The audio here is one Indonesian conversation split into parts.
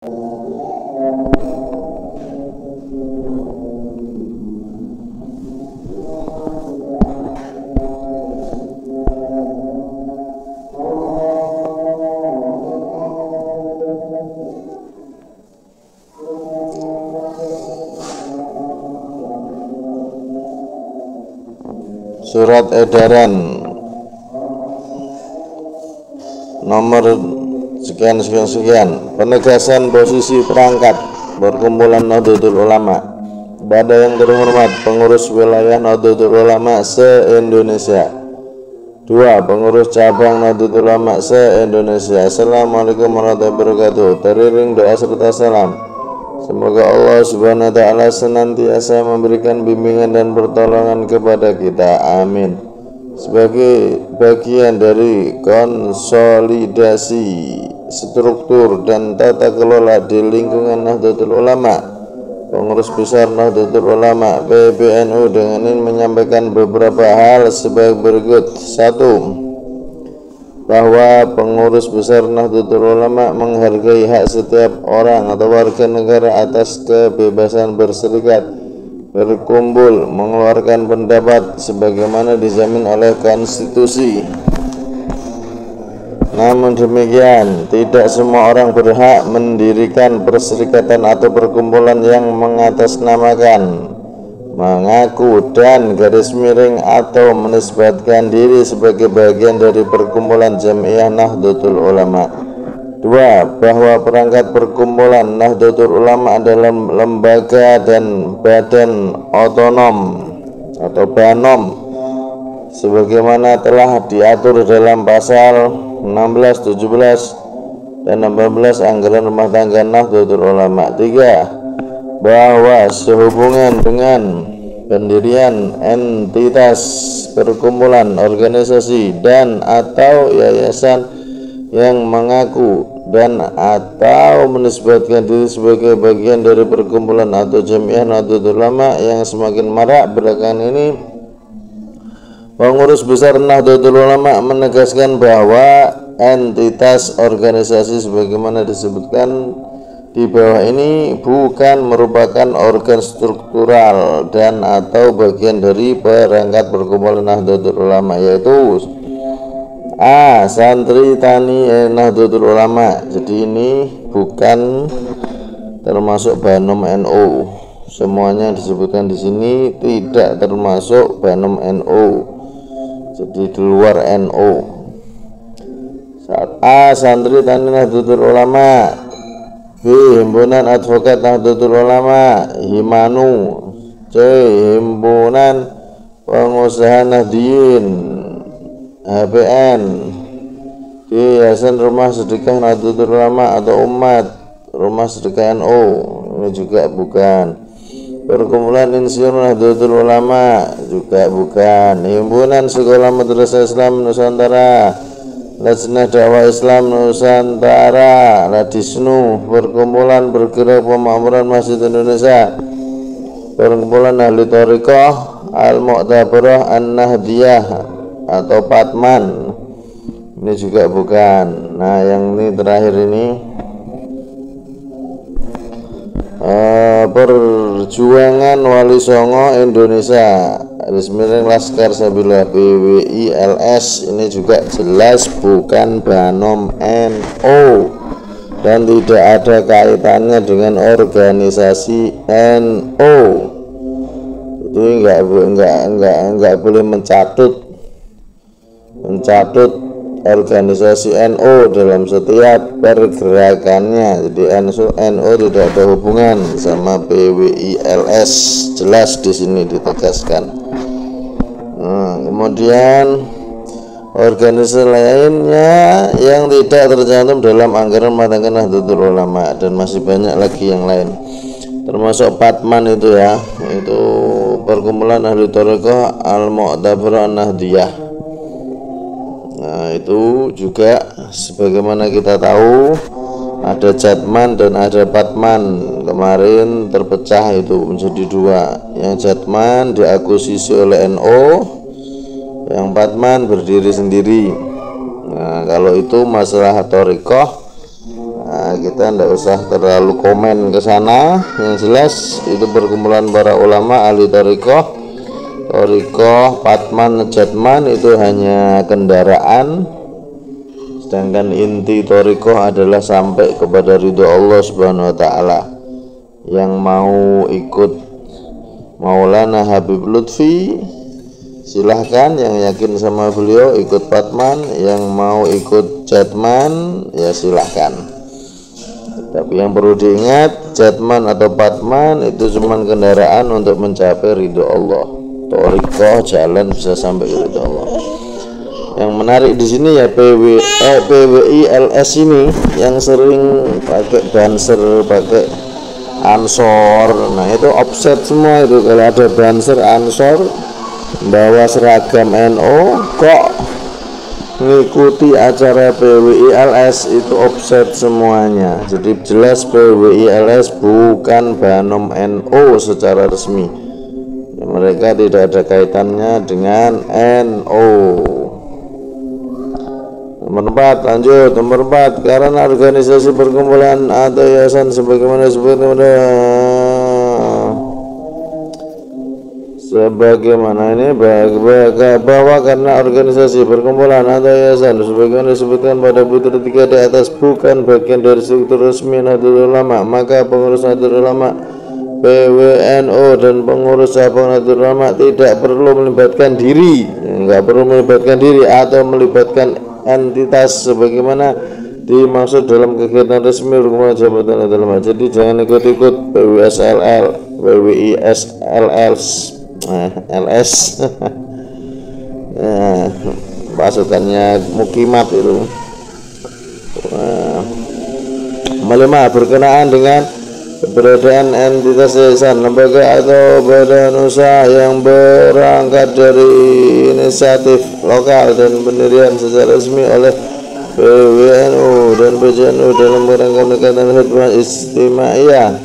Surat edaran nomor sekian penegasan posisi perangkat perkumpulan Nahdlatul Ulama kepada yang terhormat pengurus wilayah Nahdlatul Ulama se-Indonesia. 2. Pengurus cabang Nahdlatul Ulama se-Indonesia. Assalamualaikum warahmatullahi wabarakatuh. Teriring doa serta salam. Semoga Allah Subhanahu wa ta'ala senantiasa memberikan bimbingan dan pertolongan kepada kita. Amin. Sebagai bagian dari konsolidasi struktur dan tata kelola di lingkungan Nahdlatul Ulama, pengurus besar Nahdlatul Ulama PBNU dengan ini menyampaikan beberapa hal sebagai berikut. 1. Bahwa pengurus besar Nahdlatul Ulama menghargai hak setiap orang atau warga negara atas kebebasan berserikat, berkumpul, mengeluarkan pendapat sebagaimana dijamin oleh konstitusi. Namun demikian, tidak semua orang berhak mendirikan perserikatan atau perkumpulan yang mengatasnamakan, mengaku dan garis miring atau menisbatkan diri sebagai bagian dari perkumpulan Jamiah Nahdlatul Ulama. 2. Bahwa perangkat perkumpulan Nahdlatul Ulama adalah lembaga dan badan otonom atau BANOM sebagaimana telah diatur dalam pasal 16, 17 dan 18 Anggaran Rumah Tangga Nahdlatul Ulama. 3. Bahwa sehubungan dengan pendirian entitas perkumpulan, organisasi dan atau yayasan yang mengaku dan atau menisbatkan diri sebagai bagian dari perkumpulan atau Jamiah Nahdlatul Ulama yang semakin marak belakangan ini, pengurus besar Nahdlatul Ulama menegaskan bahwa entitas organisasi sebagaimana disebutkan di bawah ini bukan merupakan organ struktural dan atau bagian dari perangkat perkumpulan Nahdlatul Ulama, yaitu A. Santri Tani Nahdlatul Ulama. Jadi ini bukan termasuk BANOM NU. Semuanya disebutkan di sini tidak termasuk BANOM NU. Jadi di luar NU. A. Santri Tani Nahdlatul Ulama. B. Himpunan Advokat Nahdlatul Ulama Himanu. C. Himpunan Pengusaha Nahdien HPN. D. Yayasan Rumah Sedekah Nahdlatul Ulama atau Umat Rumah Sedekah NU. Ini juga bukan. Perkumpulan Insinyur Nahdlatul Ulama juga bukan. Himpunan Sekolah Madrasah Islam Nusantara, Lajnah Dakwah Islam Nusantara, Ladisnu. Perkumpulan Bergerak Pemakmuran Masjid Indonesia, Perkumpulan Ahli Thariqah Al-Mu'tabarah An-Nahdiyah atau Patman. Ini juga bukan. Nah, yang ini terakhir ini Perjuangan Wali Songo Indonesia, resmi Laskar Sabilullah PWILS. Ini juga jelas bukan BANOM NU dan tidak ada kaitannya dengan organisasi NU. Itu enggak boleh mencatut organisasi NU dalam setiap pergerakannya. Jadi NU tidak ada hubungan sama PWILS, jelas di sini ditegaskan. Kemudian organisasi lainnya yang tidak tercantum dalam anggaran rumah tangga Nahdlatul Ulama, dan masih banyak lagi yang lain, termasuk Patman itu ya, itu Perkumpulan Ahli Thariqah Al-Mu'tabarah An-Nahdiyah. Nah, itu juga sebagaimana kita tahu ada Jatman dan ada Patman. Kemarin terpecah itu menjadi dua. Yang Jatman diakuisisi oleh NU, yang Patman berdiri sendiri. Nah, kalau itu masalah thariqah, kita tidak usah terlalu komen ke sana. Yang jelas itu perkumpulan para ulama ahli thariqah. Thariqah Patman Jatman itu hanya kendaraan, sedangkan inti thariqah adalah sampai kepada ridho Allah Subhanahu wa taala. Yang mau ikut Maulana Habib Lutfi silahkan, yang yakin sama beliau ikut Patman, yang mau ikut Jatman ya silahkan. Tapi yang perlu diingat, Jatman atau Patman itu cuma kendaraan untuk mencapai ridho Allah. Thariqah jalan bisa sampai ke ridho Allah. Yang menarik di sini ya PWILS ini yang sering pakai banser, pakai ansor. Nah itu offset semua itu. Kalau ada banser ansor bawa seragam NO kok mengikuti acara PWILS, itu offset semuanya. Jadi jelas PWILS bukan Banom NO secara resmi. Mereka tidak ada kaitannya dengan NO. Nomor 4, lanjut. Nomor 4, karena organisasi perkumpulan atau yayasan sebagaimana ini bahwa karena organisasi perkumpulan atau yayasan sebagaimana disebutkan pada butir 3 di atas bukan bagian dari struktur resmi Nahdlatul Ulama, maka pengurus Nahdlatul Ulama PWNO dan pengurus cabang Nahdlatul Ulama tidak perlu melibatkan diri, atau melibatkan entitas sebagaimana dimaksud dalam kegiatan resmi perkumpulan jabatan Nahdlatul Ulama. Jadi jangan ikut-ikut PWSLL, LS pasukannya Mukimat itu. Melemah berkenaan dengan keberadaan entitas yayasan, lembaga atau badan usaha yang berangkat dari inisiatif lokal dan pendirian secara resmi oleh PWNU dan PJNU dalam rangka pendekatan khidmat istimaiyah,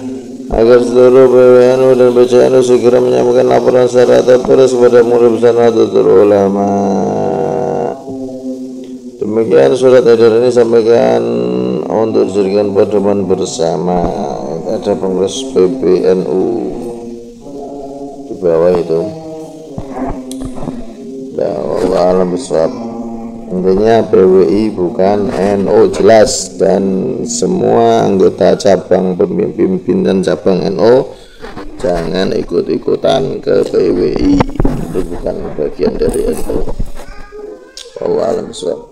agar seluruh PWNU dan PJNU segera menyampaikan laporan secara tertulis kepada Murid Besar Nahdlatul Ulama. Demikian surat edaran ini sampaikan untuk dijadikan pedoman bersama. Ada pengurus PBNU di bawah itu. Allah alam bisawab. Intinya PWI bukan NO jelas, dan semua anggota cabang, pimpinan cabang NO jangan ikut-ikutan ke PWI, itu bukan bagian dari NO. Allah alam bisawab.